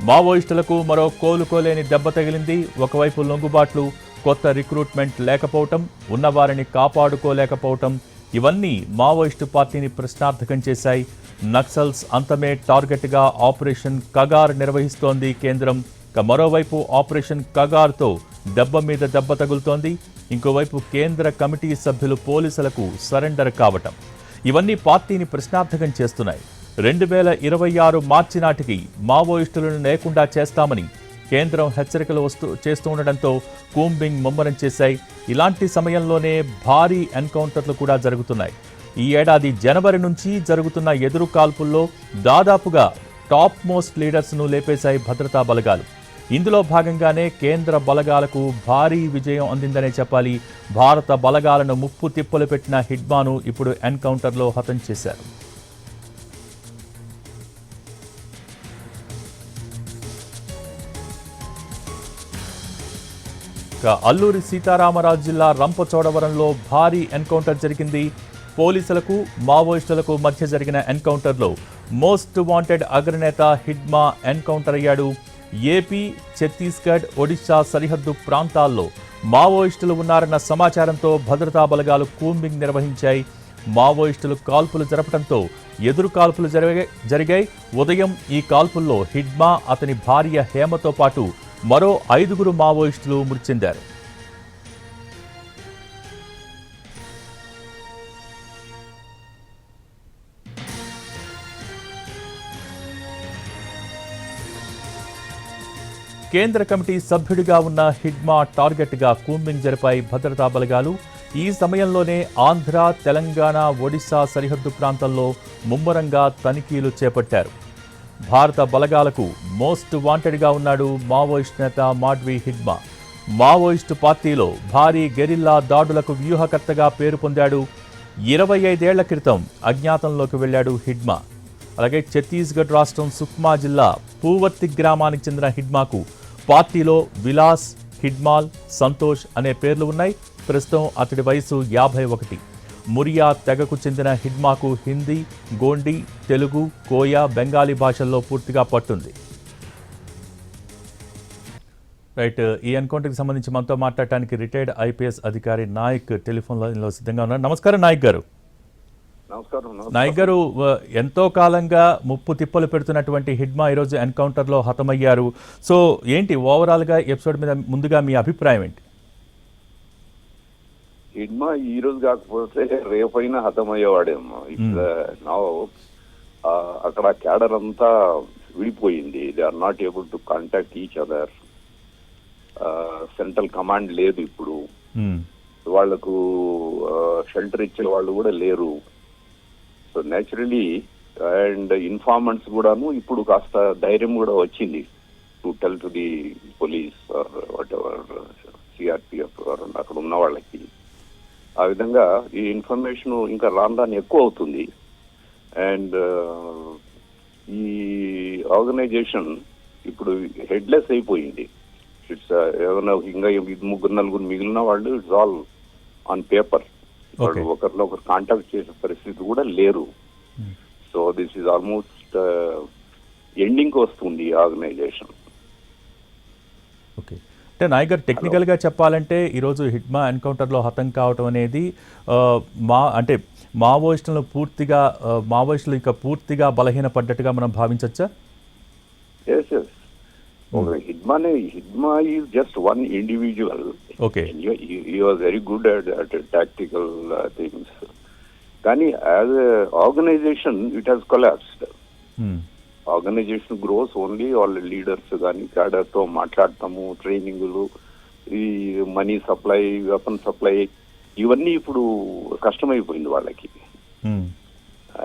మావోయిస్టులకు మరో కోలుకోలేని దెబ్బ తగిలింది. ఒకవైపు లొంగుబాట్లు, కొత్త రిక్రూట్మెంట్ లేకపోవటం, ఉన్నవారిని కాపాడుకోలేకపోవటం ఇవన్నీ మావోయిస్టు పార్టీని ప్రశ్నార్థకం చేశాయి. నక్సల్స్ అంతమే టార్గెట్గా ఆపరేషన్ కగార్ నిర్వహిస్తోంది కేంద్రం. మరోవైపు ఆపరేషన్ కగార్తో దెబ్బ మీద దెబ్బ తగులుతోంది. ఇంకోవైపు కేంద్ర కమిటీ సభ్యులు పోలీసులకు సరెండర్ కావటం ఇవన్నీ పార్టీని ప్రశ్నార్థకం చేస్తున్నాయి. 2026 మార్చి నాటికి మావోయిస్టులను లేకుండా చేస్తామని కేంద్రం హెచ్చరికలు చేస్తూ ఉండడంతో కూంబింగ్ ముమ్మరం చేశాయి. ఇలాంటి సమయంలోనే భారీ ఎన్కౌంటర్లు కూడా జరుగుతున్నాయి. ఈ ఏడాది జనవరి నుంచి జరుగుతున్న ఎదురు కాల్పుల్లో దాదాపుగా టాప్ మోస్ట్ లీడర్స్ను లేపేశాయి భద్రతా బలగాలు. ఇందులో భాగంగానే కేంద్ర బలగాలకు భారీ విజయం అందిందనే చెప్పాలి. భారత బలగాలను ముప్పు తిప్పలు పెట్టిన హిడ్మాను ఇప్పుడు ఎన్కౌంటర్లో హతం చేశారు. అల్లూరి సీతారామరాజు జిల్లా రంపచోడవరంలో భారీ ఎన్కౌంటర్ జరిగింది. పోలీసులకు మావోయిస్టులకు మధ్య జరిగిన ఎన్కౌంటర్లో మోస్ట్ వాంటెడ్ అగ్రనేత హిడ్మా ఎన్కౌంటర్ అయ్యాడు. ఏపీ, ఛత్తీస్గఢ్, ఒడిశా సరిహద్దు ప్రాంతాల్లో మావోయిస్టులు ఉన్నారన్న సమాచారంతో భద్రతా బలగాలు కూంబింగ్ నిర్వహించాయి. మావోయిస్టులు కాల్పులు జరపడంతో ఎదురు కాల్పులు జరిగాయి. ఉదయం ఈ కాల్పుల్లో హిడ్మా, అతని భార్య హేమతో పాటు మరో 5 మావోయిస్టులు మృతి చెందారు. కేంద్ర కమిటీ సభ్యుడిగా ఉన్న హిడ్మా టార్గెట్గా కూంబింగ్ జరిపాయి భద్రతా బలగాలు. ఈ సమయంలోనే ఆంధ్ర, తెలంగాణ, ఒడిశా సరిహద్దు ప్రాంతాల్లో ముమ్మరంగా తనిఖీలు చేపట్టారు. భారత బలగాలకు మోస్ట్ వాంటెడ్గా ఉన్నాడు మావోయిస్ట్ నేత మాడ్వి హిడ్మా. మావోయిస్టు పార్టీలో భారీ గెరిల్లా దాడులకు వ్యూహకర్తగా పేరు పొందాడు. 25 ఏళ్ల క్రితం అజ్ఞాతంలోకి వెళ్లాడు హిడ్మా. అలాగే ఛత్తీస్గఢ్ రాష్ట్రం సుక్మా జిల్లా పూవర్తి గ్రామానికి చెందిన హిడ్మాకు పార్టీలో విలాస్, హిడ్మాల్, సంతోష్ అనే పేర్లు ఉన్నాయి. ప్రస్తుతం అతడి వయసు 51. మురియా తెగకు చెందిన హిడ్మాకు హిందీ, గోండి, తెలుగు, కోయా, బెంగాలీ భాషల్లో పూర్తిగా పట్టుంది. రైట్, ఈ ఎన్కౌంటర్కి సంబంధించి మనతో మాట్లాడటానికి రిటైర్డ్ ఐపీఎస్ అధికారి నాయక్ టెలిఫోన్ లైన్లో సిద్ధంగా ఉన్నారు. నమస్కారం నాయక్ గారు. నాయక్ గారు, ఎంతో కాలంగా ముప్పు తిప్పలు పెడుతున్నటువంటి హిడ్మా ఈరోజు ఎన్కౌంటర్లో హతమయ్యారు. సో ఏంటి ఓవరాల్గా ఎపిసోడ్ మీద ముందుగా మీ అభిప్రాయం ఏంటి? హిడ్మా ఈ రోజు కాకపోతే రేపైనా హతమయ్యేవాడేమో. అక్కడ క్యాడర్ అంతా విడిపోయింది. They are not able to contact each other. Central command లేదు ఇప్పుడు. వాళ్లకు షెల్టర్ ఇచ్చే వాళ్ళు కూడా లేరు. సో నేచురలీ అండ్ ఇన్ఫార్మెంట్స్ కూడాను ఇప్పుడు కాస్త ధైర్యం కూడా వచ్చింది to tell to the police or whatever CRPF అక్కడ ఉన్న వాళ్ళకి. ఆ విధంగా ఈ ఇన్ఫర్మేషన్ ఇంకా రాను ఎక్కువ అవుతుంది. అండ్ ఈ ఆర్గనైజేషన్ ఇప్పుడు హెడ్లెస్ అయిపోయింది. ఇట్స్ ఏదైనా ఇంకా 3-4 మిగిలిన వాళ్ళు ఇట్స్ ఆల్ ఆన్ పేపర్. వాళ్ళు ఒకరిలో ఒకరు కాంటాక్ట్ చేసే పరిస్థితి కూడా లేరు. So this is almost ending వస్తుంది ఈ ఆర్గనైజేషన్. ఓకే, అంటే నాయక్ గారు టెక్నికల్గా చెప్పాలంటే ఈరోజు హిడ్మా ఎన్కౌంటర్లో హతం కావటం అనేది మావోయిస్టులు ఇక పూర్తిగా బలహీనపడ్డట్టుగా మనం భావించవచ్చా? Yes yes. Hidma is just one individual. Okay, he was very good at tactical things. కానీ as a organisation it has collapsed. Organisation grows only వాళ్ళ లీడర్స్ కానీ క్యాడర్తో మాట్లాడతాము, ట్రైనింగ్లు, ఈ మనీ సప్లై, వెపన్ సప్లై ఇవన్నీ ఇప్పుడు కష్టమైపోయింది వాళ్ళకి.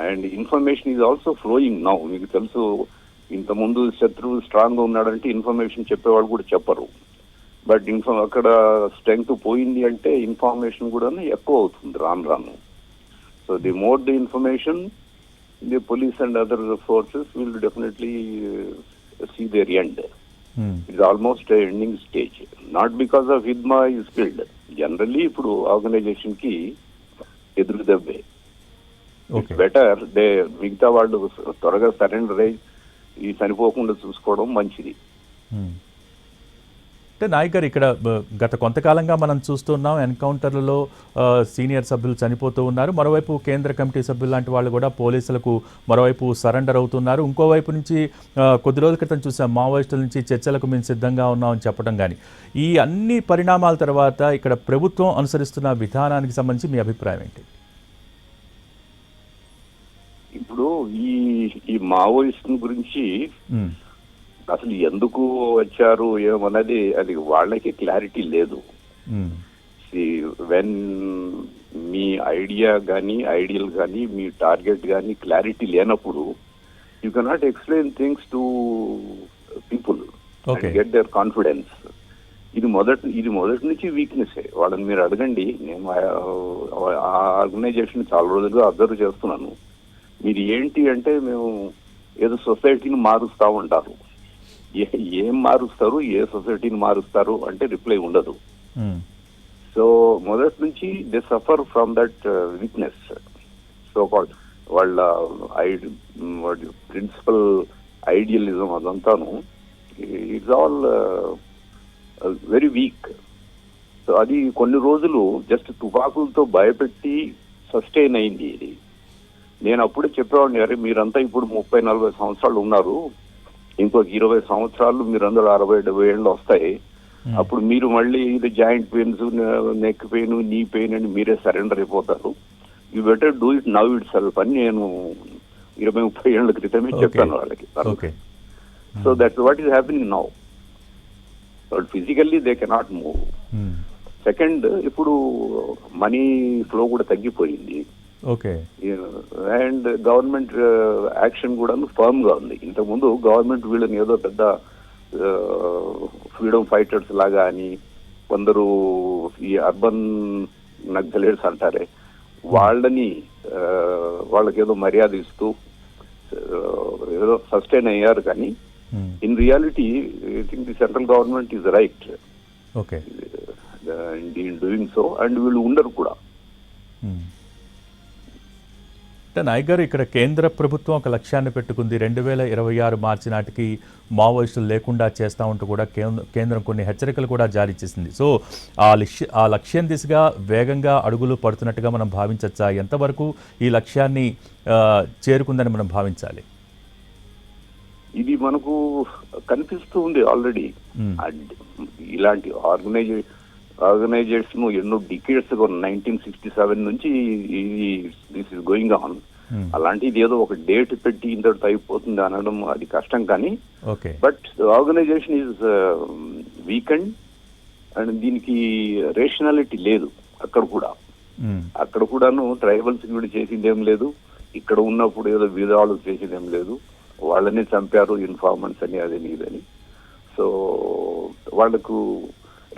And information is also flowing now. మీకు తెలుసు, ఇంతకుముందు శత్రువు స్ట్రాంగ్ గా ఉన్నాడంటే ఇన్ఫర్మేషన్ చెప్పేవాళ్ళు కూడా చెప్పరు. బట్ అక్కడ స్ట్రెంగ్త్ పోయింది అంటే ఇన్ఫర్మేషన్ కూడా ఎక్కువ అవుతుంది రాను. So the more the information, the police and other forces will definitely see their end. It's almost a ending stage. Not because of Hidma is killed. Generally, ఇప్పుడు ఆర్గనైజేషన్ కి ఎదురు దెబ్బే. ఇట్స్ బెటర్ మిగతా వాళ్ళు త్వరగా సరెండర్ అయ్యి ఈ చనిపోకుండా చూసుకోవడం మంచిది. అంటే నాయక్ గారు ఇక్కడ గత కొంతకాలంగా మనం చూస్తున్నాం ఎన్కౌంటర్లలో సీనియర్ సభ్యులు చనిపోతూ ఉన్నారు. మరోవైపు కేంద్ర కమిటీ సభ్యులు లాంటి వాళ్ళు కూడా పోలీసులకు మరోవైపు సరెండర్ అవుతున్నారు. ఇంకోవైపు నుంచి కొద్ది రోజుల క్రితం చూసాం మావోయిస్టుల నుంచి చర్చలకు మేము సిద్ధంగా ఉన్నామని చెప్పడం. కానీ ఈ అన్ని పరిణామాల తర్వాత ఇక్కడ ప్రభుత్వం అనుసరిస్తున్న విధానానికి సంబంధించి మీ అభిప్రాయం ఏంటి? ఇప్పుడు ఈ మావోయిస్టు గురించి అసలు ఎందుకు వచ్చారు ఏమన్నది అది వాళ్ళకి క్లారిటీ లేదు. వెన్ మీ ఐడియా కానీ ఐడియల్ కానీ మీ టార్గెట్ కానీ క్లారిటీ లేనప్పుడు you cannot explain things to people and get their confidence. ఇది మొదటి నుంచి వీక్నెస్. వాళ్ళని మీరు అడగండి. నేను ఆ ఆర్గనైజేషన్ చాలా రోజులుగా అబ్జర్వ్ చేస్తున్నాను. మీరు ఏంటి అంటే మేము ఏదో సొసైటీని మారుస్తా ఉంటారు. ఏం మారుస్తారు, ఏ సొసైటీని మారుస్తారు అంటే రిప్లై ఉండదు. సో మొదటి నుంచి they suffer from that weakness. So వాళ్ళ ప్రిన్సిపల్ ఐడియలిజం అదంతాను it's all very weak. So అది కొన్ని రోజులు జస్ట్ తుపాకులతో భయపెట్టి సస్టైన్ అయింది. ఇది నేను అప్పుడే చెప్పేవాడిని, అరే మీరంతా ఇప్పుడు 30-40 సంవత్సరాలు ఉన్నారు, ఇంకొక 20 సంవత్సరాలు మీరందరూ 60-70 ఏళ్ళు వస్తాయి. అప్పుడు మీరు మళ్ళీ ఇది joint pains, neck pain, knee pain అని మీరే సరెండర్ అయిపోతారు. You better do it now it self అని నేను 20-30 ఏళ్ల క్రితమే చెప్పాను వాళ్ళకి. So that's what is happening now. But physically they cannot move. Second, ఇప్పుడు మనీ ఫ్లో కూడా తగ్గిపోయింది. అండ్ గవర్నమెంట్ యాక్షన్ కూడా ఫర్మ్ గా ఉంది. ఇంతకుముందు గవర్నమెంట్ వీళ్ళని ఏదో పెద్ద ఫ్రీడమ్ ఫైటర్స్ లాగా అని, కొందరు ఈ అర్బన్ నక్సలైట్స్ అంటారే వాళ్ళకి ఏదో మర్యాద ఇస్తూ ఏదో సస్టైన్ అయ్యారు. కానీ in reality I think the central government is right in doing so, and వీళ్ళు ఉండరు కూడా. అంటే నాయక్ గారు, ఇక్కడ కేంద్ర ప్రభుత్వం ఒక లక్ష్యాన్ని పెట్టుకుంది. 2026 మార్చి నాటికి మావోయిస్టులు లేకుండా చేస్తా ఉంటూ కూడా కేంద్రం కొన్ని హెచ్చరికలు కూడా జారీ చేసింది. సో ఆ లక్ష్యం దిశగా వేగంగా అడుగులు పడుతున్నట్టుగా మనం భావించవచ్చా? ఎంతవరకు ఈ లక్ష్యాన్ని చేరుకుందని మనం భావించాలి? ఇది మనకు కనిపిస్తూ ఉంది ఆల్రెడీ. ఇలాంటి ఆర్గనైజేషన్ ఎన్నో డికేడ్స్ 1967 నుంచి దిస్ ఇస్ గోయింగ్ ఆన్. అలాంటిది ఏదో ఒక డేట్ పెట్టి ఇంతటితో అయిపోతుంది అనడం అది కష్టం. కానీ but organisation is weakened and దీనికి రేషనాలిటీ లేదు. అక్కడ కూడాను ట్రైబల్స్ కూడా చేసిందేం లేదు. ఇక్కడ ఉన్నప్పుడు ఏదో విధాలు చేసిందేం లేదు. వాళ్ళని చంపారు ఇన్ఫార్మర్స్ అని, అదని ఇదని. సో వాళ్లకు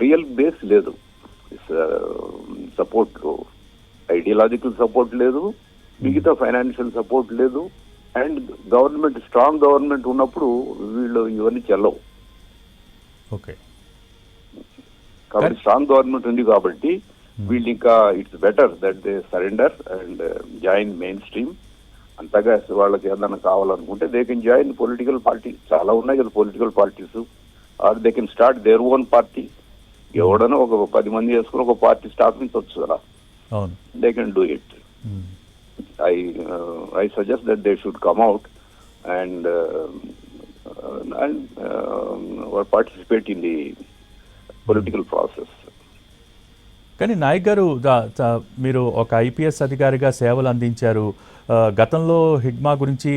రియల్ బేస్ లేదు. సపోర్ట్, ఐడియాలజికల్ సపోర్ట్ లేదు, మిగతా ఫైనాన్షియల్ సపోర్ట్ లేదు. అండ్ గవర్నమెంట్, స్ట్రాంగ్ గవర్నమెంట్ ఉన్నప్పుడు వీళ్ళు ఇవన్నీ చెల్లవు. కాబట్టి స్ట్రాంగ్ గవర్నమెంట్ ఉంది కాబట్టి వీళ్ళు ఇంకా it's better that they surrender and join main stream. అంతగా వాళ్ళకి ఏదైనా కావాలనుకుంటే they can join political party. చాలా ఉన్నాయి కదా political parties. Or they can start their own party. ఎవడనో ఒక 10 మంది వేసుకుని ఒక పార్టీ స్థాపించవచ్చు కదా. They can do it. I suggest that they should come out and participate in the political process. కానీ నాయక్ గారు, మీరు ఒక ఐపీఎస్ అధికారిగా సేవలు అందించారు. గతంలో హిడ్మా గురించి,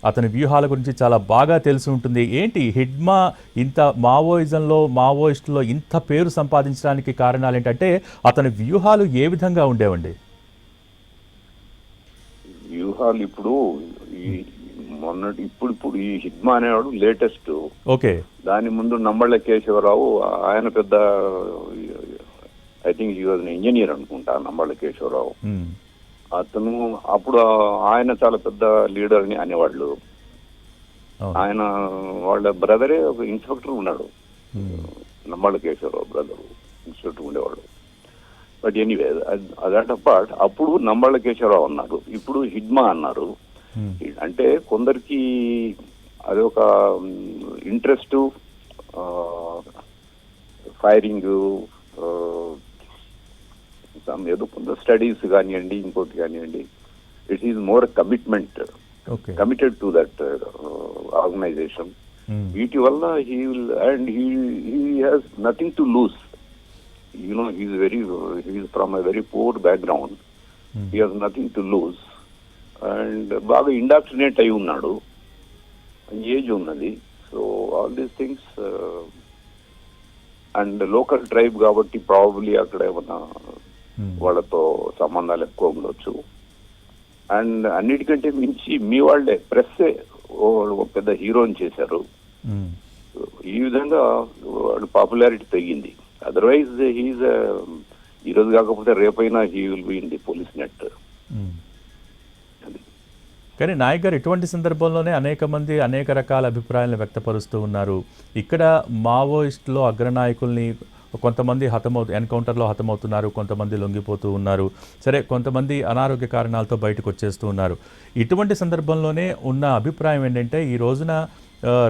అతని వ్యూహాల గురించి చాలా బాగా తెలిసి ఉంటుంది. ఏంటి హిడ్మా ఇంత మావోయిస్టులో ఇంత పేరు సంపాదించడానికి కారణాలు ఏంటంటే అతని వ్యూహాలు ఏ విధంగా ఉండేవండి? వ్యూహాలు ఇప్పుడు ఈ హిడ్మా అనేవాడు లేటెస్ట్. దాని ముందు నమ్మళ్ళ కేశవరావు, ఆయన పెద్ద, I think he was engineer అనుకుంటా, నమ్మళ్ళ కేశవరావు. అతను అప్పుడు ఆయన చాలా పెద్ద లీడర్ అని అనేవాళ్ళు. ఆయన వాళ్ళ బ్రదరే ఒక ఇన్స్పెక్టర్ ఉన్నాడు, నమ్మళ్ళ కేశవరావు బ్రదర్ ఇన్స్పెక్టర్ ఉండేవాడు. బట్ ఎనీవే అదట్ అపార్ట్, అప్పుడు నమ్మళ్ళ కేశవరావు అన్నారు, ఇప్పుడు హిడ్మా అన్నారు. అంటే కొందరికి అదొక ఇంట్రెస్ట్, ఫైరింగ్, ఏదో కొంత స్టడీస్ కానివ్వండి, ఇంకోటి కానివ్వండి. It is more commitment, committed to that organisation. వీటి వల్ల he will and he has nothing to lose. He is from a very poor background. He has nothing to lose and బాగా indoctrinate అయి ఉన్నాడు, ఏజ్ ఉన్నది. So all these things and local tribe కాబట్టి probably అక్కడ ఏమన్నా వాళ్ళతో సంబంధాలు ఎక్కువ ఉండొచ్చు. అండ్ అన్నిటికంటే మించి మీ వాళ్ళే ప్రెస్ ఒక పెద్ద హీరోని చేశారు. ఈ విధంగా వాడు పాపులారిటీ పెరిగింది. అదర్వైజ్ హీఈస్ ఈ రోజు కాకపోతే రేపైనా he will be in the police net. కానీ నాయక్ గారు ఇటువంటి సందర్భంలోనే అనేక మంది అనేక రకాల అభిప్రాయాలను వ్యక్తపరుస్తూ ఉన్నారు. ఇక్కడ మావోయిస్టులో అగ్రనాయకుల్ని కొంతమంది ఎన్కౌంటర్లో హతమవుతున్నారు, కొంతమంది లొంగిపోతూ ఉన్నారు. సరే, కొంతమంది అనారోగ్య కారణాలతో బయటకు వచ్చేస్తూ ఉన్నారు. ఇటువంటి సందర్భంలోనే ఉన్న అభిప్రాయం ఏంటంటే ఈ రోజున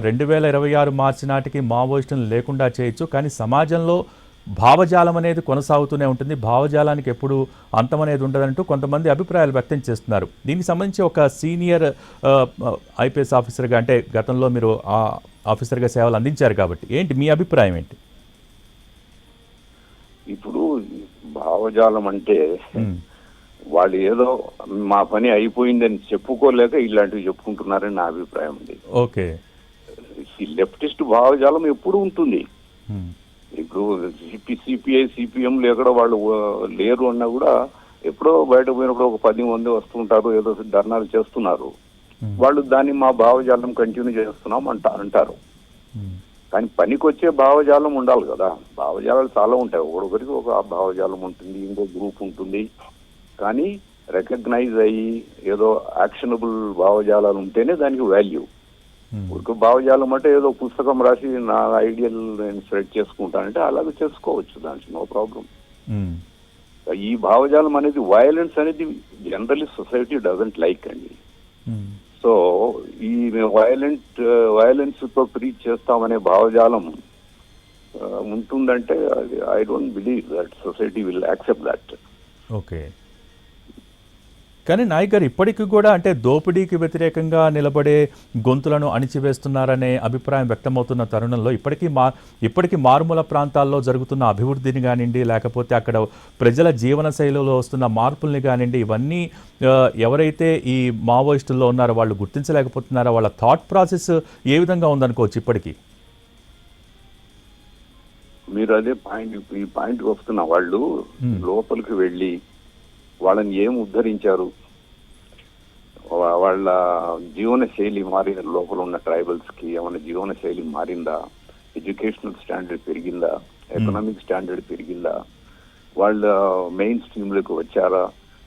2026 మార్చి నాటికి మావోయిస్టులను లేకుండా చేయొచ్చు, కానీ సమాజంలో భావజాలం అనేది కొనసాగుతూనే ఉంటుంది, భావజాలానికి ఎప్పుడు అంతం అనేది ఉండదంటూ కొంతమంది అభిప్రాయాలు వ్యక్తం చేస్తున్నారు. దీనికి సంబంధించి ఒక సీనియర్ ఐపీఎస్ ఆఫీసర్గా, అంటే గతంలో మీరు ఆఫీసర్గా సేవలు అందించారు కాబట్టి ఏంటి మీ అభిప్రాయం ఏంటి? ఇప్పుడు భావజాలం అంటే వాళ్ళు ఏదో మా పని అయిపోయిందని చెప్పుకోలేక ఇలాంటివి చెప్పుకుంటున్నారని నా అభిప్రాయం ఉంది. ఓకే, ఈ లెఫ్టిస్ట్ భావజాలం ఎప్పుడు ఉంటుంది. ఇప్పుడు సిపిఐ సిపిఎంలు ఎక్కడ వాళ్ళు లేరు అన్నా కూడా ఎప్పుడో బయట పోయినప్పుడు ఒక 10 మంది వస్తుంటారు, ఏదో ధర్నాలు చేస్తున్నారు. వాళ్ళు దాన్ని మా భావజాలం కంటిన్యూ చేస్తున్నాం అంటారు. కానీ పనికి వచ్చే భావజాలం ఉండాలి కదా. భావజాలాలు చాలా ఉంటాయి, ఒకరికి ఒక భావజాలం ఉంటుంది, ఇంకో గ్రూప్ ఉంటుంది. కానీ రికగ్నైజ్ అయ్యి ఏదో యాక్షనబుల్ భావజాలాలు ఉంటేనే దానికి వాల్యూ. ఒక భావజాలం అంటే ఏదో పుస్తకం రాసి నా ఐడియల్ నేను స్ప్రెడ్ చేసుకుంటానంటే అలాగే చేసుకోవచ్చు, దానికి నో ప్రాబ్లం. ఈ భావజాలం అనేది వయలెన్స్ అనేది జనరలీ సొసైటీ డజంట్ లైక్ అండి. సో ఈ వయలెన్స్ తో ప్రీచ్ చేస్తామనే భావజాలం ఉంటుందంటే I don't believe that society will accept that. Okay, కానీ నాయక్ గారు ఇప్పటికీ కూడా అంటే దోపిడీకి వ్యతిరేకంగా నిలబడే గొంతులను అణిచివేస్తున్నారనే అభిప్రాయం వ్యక్తమవుతున్న తరుణంలో ఇప్పటికీ మారుమూల ప్రాంతాల్లో జరుగుతున్న అభివృద్ధిని కానివ్వండి, లేకపోతే అక్కడ ప్రజల జీవన శైలిలో వస్తున్న మార్పుల్ని కానివ్వండి, ఇవన్నీ ఎవరైతే ఈ మావోయిస్టుల్లో ఉన్నారో వాళ్ళు గుర్తించలేకపోతున్నారో, వాళ్ళ థాట్ ప్రాసెస్ ఏ విధంగా ఉందనుకోవచ్చు ఇప్పటికీ? మీరు అదే ఈ పాయింట్ వస్తున్న వాళ్ళు లోపలికి వెళ్ళి వాళ్ళని ఏం ఉద్ధరించారు, వాళ్ళ జీవన శైలి మారిన, లోపల ఉన్న ట్రైబల్స్ కి ఏమైనా జీవన శైలి మారిందా, ఎడ్యుకేషనల్ స్టాండర్డ్ పెరిగిందా, ఎకనామిక్ స్టాండర్డ్ పెరిగిందా, వాళ్ళ మెయిన్ స్ట్రీమ్ లోకి వచ్చారా,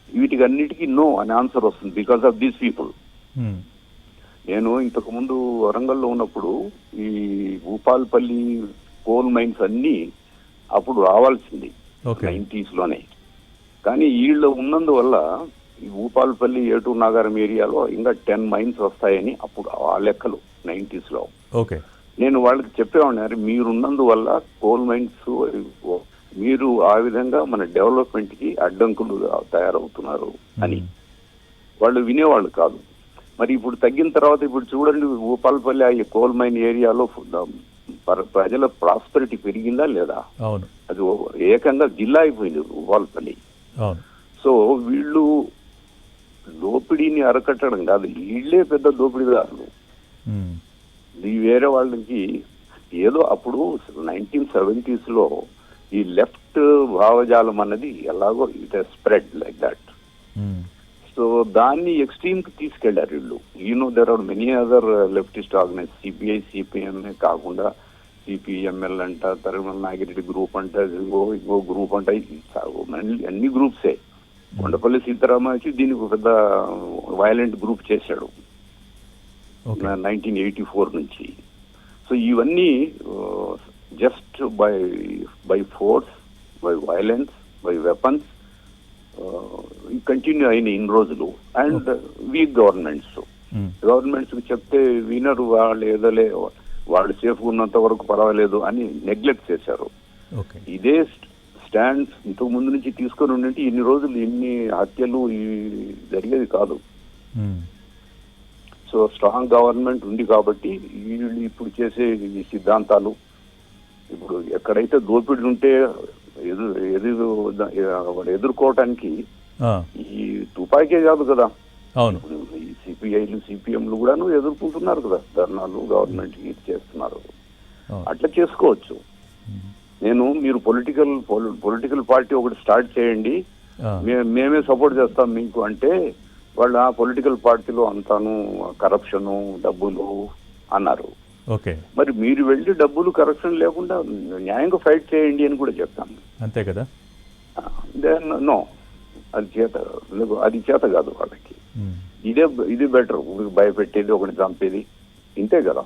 వీటికి అన్నిటికీ నో అనే ఆన్సర్ వస్తుంది బికాస్ ఆఫ్ దీస్ పీపుల్. నేను ఇంతకు ముందు వరంగల్లో ఉన్నప్పుడు ఈ భూపాల్పల్లి కోల్ మైన్స్ అన్ని అప్పుడు రావాల్సింది 90s లోనే. కానీ వీళ్ళు ఉన్నందువల్ల ఈ భూపాలపల్లి ఏటూరు నాగారం ఏరియాలో ఇంకా 10 మైన్స్ వస్తాయని అప్పుడు ఆ లెక్కలు 90s లో. నేను వాళ్ళకి చెప్పేవాడిని, మీరున్నందువల్ల కోల్ మైన్స్ మీరు ఆ విధంగా మన డెవలప్మెంట్ కి అడ్డంకులు తయారవుతున్నారు అని. వాళ్ళు వినేవాళ్ళు కాదు. మరి ఇప్పుడు తగ్గిన తర్వాత ఇప్పుడు చూడండి, భూపాలపల్లి ఆ కోల్ మైన్ ఏరియాలో ప్రజల ప్రాస్పెరిటీ పెరిగిందా లేదా? అది ఏకంగా జిల్లా అయిపోయింది భూపాలపల్లి. సో వీళ్ళు దోపిడీని అరకట్టడం కాదు, వీళ్ళే పెద్ద దోపిడీదారులు. వేరే వాళ్ళకి ఏదో అప్పుడు 1970s లో ఈ లెఫ్ట్ భావజాలం అన్నది ఎలాగో it has spread like that. So దాన్ని ఎక్స్ట్రీమ్ కి తీసుకెళ్లారు వీళ్ళు. There are many other leftist organise, CPI CPM కాకుండా సిపిఎంఎల్ అంట, తరుమల నాగిరెడ్డి గ్రూప్ అంట, ఇంకో గ్రూప్ అంట, అన్ని గ్రూప్సే. కొండపల్లి సీతారామ వచ్చి దీనికి పెద్ద వైలెంట్ గ్రూప్ చేశాడు 1984 నుంచి. సో ఇవన్నీ just by force, by violence, by weapons continue అయిన ఇన్ని రోజులు. అండ్ వీక్ గవర్నమెంట్స్ గవర్నమెంట్స్కి చెప్తే వినరు, వాళ్ళు ఏదోలే వాళ్ళు సేఫ్గా ఉన్నంత వరకు పర్వాలేదు అని నెగ్లెక్ట్ చేశారు. ఓకే. ఇదే స్టాండ్స్ ఇంతకు ముందు నుంచి తీసుకొని ఉండింటే ఇన్ని రోజులు ఇన్ని హత్యలు జరిగేది కాదు. సో స్ట్రాంగ్ గవర్నమెంట్ ఉంది కాబట్టి వీళ్ళు ఇప్పుడు చేసే ఈ సిద్ధాంతాలు, ఇప్పుడు ఎక్కడైతే దోపిడీ ఉంటే ఎదుర్కోవటానికి ఈ తుపాకీ కాదు కదా, అవును, ఈ సిపిఐలు సిపిఎంలు కూడాను ఎదుర్కొంటున్నారు కదా, ధర్నాలు గవర్నమెంట్ కి చేస్తున్నారు. అట్లా చేసుకోవచ్చు. మీరు పొలిటికల్ పార్టీ ఒకటి స్టార్ట్ చేయండి, మేమే సపోర్ట్ చేస్తాం మీకు అంటే వాళ్ళ పొలిటికల్ పార్టీలో అంతాను కరప్షను డబ్బులు అన్నారు. ఓకే. మరి మీరు వెళ్ళి డబ్బులు కరప్షన్ లేకుండా న్యాయంగా ఫైట్ చేయండి అని కూడా చెప్తాను. అంతే కదా. నో, అది చేత కాదు వాళ్ళకి. ఇది బెటర్, భయపెట్టేది ఒకటి చంపేది, ఇంతే కదా.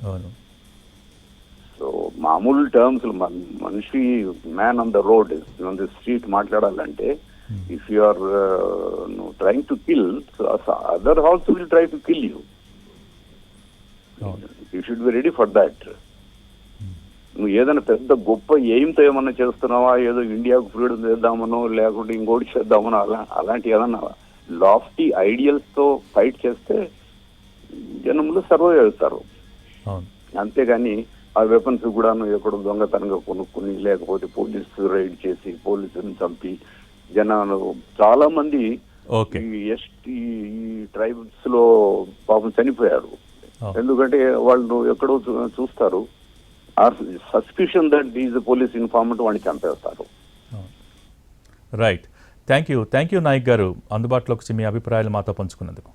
అవును. సో మామూలు టర్మ్స్ మనిషి man on the road on the street మాట్లాడాలంటే if you are trying to kill, other also will try to kill you. You should be ready for that. నువ్వు ఏదైనా పెద్ద గొప్ప ఎయిమ్తో ఏమన్నా చేస్తున్నావా, ఏదో ఇండియాకు ఫ్రీడమ్ చేద్దామనో లేకుంటే ఇంకోటి చేద్దామనో అలాంటి ఏదన్నా లాఫ్టీ ఐడియల్స్ తో ఫైట్ చేస్తే జనములు సర్వైవ్ అవుతారు. అంతేగాని ఆ వెపన్స్ కూడా ఎక్కడో దొంగతనంగా కొనుక్కుని లేకపోతే పోలీసు రైడ్ చేసి పోలీసుని చంపి జనాలు చాలా మంది ఈ ట్రైబ్స్ లో పాపం చనిపోయారు. ఎందుకంటే వాళ్ళు ఎక్కడో చూస్తారు, సస్పిషన్ దట్ ఈజ్ పోలీస్ ఇన్ఫార్మేట్ వాడిని చంపేస్తారు. రైట్. థ్యాంక్ యూ నాయక్ గారు, అందుబాటులోకి వచ్చి మీ అభిప్రాయాలు మాతో పంచుకున్నందుకు.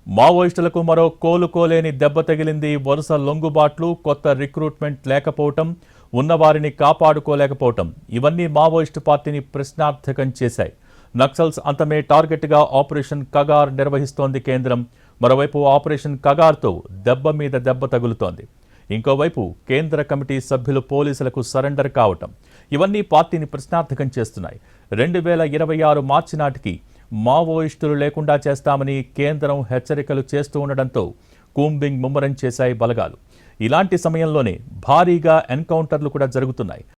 మావోయిస్టులకు మరో కోలుకోలేని దెబ్బ తగిలింది. వరుస లొంగుబాట్లు, కొత్త రిక్రూట్మెంట్ లేకపోవటం, ఉన్నవారిని కాపాడుకోలేకపోవటం, ఇవన్నీ మావోయిస్టు పార్టీని ప్రశ్నార్థకం చేశాయి. నక్సల్స్ అంతమే టార్గెట్గా ఆపరేషన్ కగార్ నిర్వహిస్తోంది కేంద్రం. మరోవైపు ఆపరేషన్ కగార్తో దెబ్బ మీద దెబ్బ తగులుతోంది. ఇంకోవైపు కేంద్ర కమిటీ సభ్యులు పోలీసులకు సరెండర్ కావటం, ఇవన్నీ పార్టీని ప్రశ్నార్థకం చేస్తున్నాయి. 2026 మార్చి నాటికి మావోయిస్టులు లేకుండా చేస్తామని కేంద్రం హెచ్చరికలు చేస్తూ ఉండడంతో కూంబింగ్ ముమ్మరం చేశాయి బలగాలు. ఇలాంటి సమయంలోనే భారీగా ఎన్కౌంటర్లు కూడా జరుగుతున్నాయి.